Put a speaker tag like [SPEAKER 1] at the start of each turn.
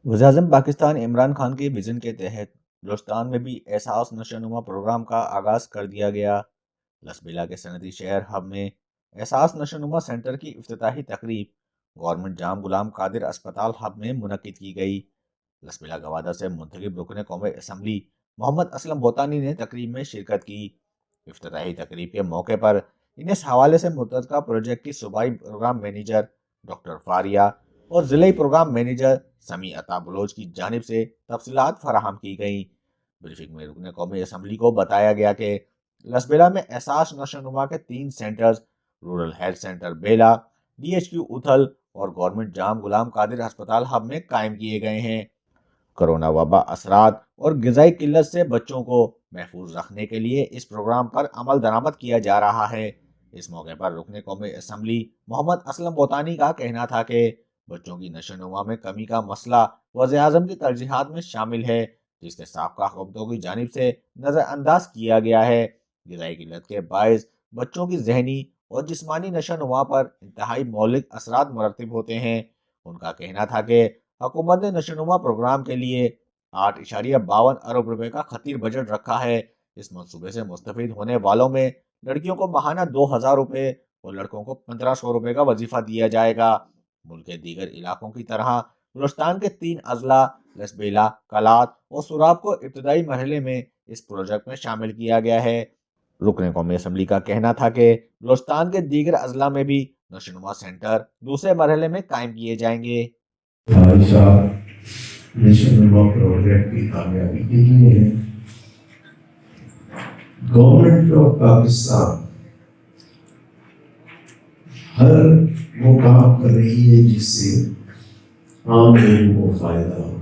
[SPEAKER 1] वज़ीर-ए-आज़म पाकिस्तान इमरान खान के विजन के तहत बलूचिस्तान में भी एहसास नशोनुमा प्रोग्राम का आगाज़ कर दिया गया। लसबेला के सनती शहर हब में एहसास नशोनुमा सेंटर की इफ्तिताही तकरीब गवर्नमेंट जाम गुलाम कादिर अस्पताल हब में मुनक्किद की गई। लसबेला गवादर से मुंतखब रुकन कौमी असम्बली मोहम्मद असलम बोतानी ने तकरीब में शिरकत की। इफ्तिताही तकरीब के मौके पर इन्हें इस हवाले से मुतल्लिका प्रोजेक्ट की सूबाई प्रोग्राम मैनेजर डॉक्टर फारिया और ज़िले प्रोग्राम मैनेजर समी अता बलोच की जानिब से तफसीलात फराहम की गई। ब्रीफिंग में रुकन कौमी असम्बली को बताया गया कि लसबेला में एहसास नशोनुमा के 3 सेंटर्स रूरल हेल्थ सेंटर बेला, DHQ उथल और गवर्नमेंट जाम गुलाम कादिर अस्पताल हब में कायम किए गए हैं। कोरोना वबा असरात और ग़िज़ाई किल्लत से बच्चों को महफूज रखने के लिए इस प्रोग्राम पर अमल दरामद किया जा रहा है। इस मौके पर रुकन कौमी असम्बली मोहम्मद असलम बोतानी का कहना था कि बच्चों की नशोनुमा में कमी का मसला वज़ीर-ए-आज़म की तरजीहात में शामिल है, जिसके साबका हुकूमतों की जानिब से नज़रअंदाज किया गया है। ग़िज़ाई किल्लत के बायस बच्चों की ज़हनी और जिस्मानी नशोनुमा पर इंतहाई मौलिक असरात मुरतब होते हैं। उनका कहना था कि हुकूमत ने नशोनुमा प्रोग्राम के लिए 8.52 अरब रुपए का खतीर बजट रखा है। इस मंसूबे से मुस्तफीद होने वालों में लड़कियों को माहाना 2,000 रुपए और लड़कों को 1,500 रुपए का वजीफा दिया जाएगा। मुल्क के दीगर इलाकों की तरह बलूचिस्तान के 3 अजला लसबेला, कलात और सुराब को इब्तदाई मरहले में इस प्रोजेक्ट में शामिल किया गया है। रुकन कौमी असम्बली का कहना था कि बलूचिस्तान के दीगर अजला में भी नशोनुमा सेंटर दूसरे मरहले में कायम किए जाएंगे।
[SPEAKER 2] नशोनुमा प्रोजेक्ट की कामयाबी के लिए गवर्नमेंट ऑफ पाकिस्तान हर वो काम कर रही है जिससे आम लोगों को फायदा हो।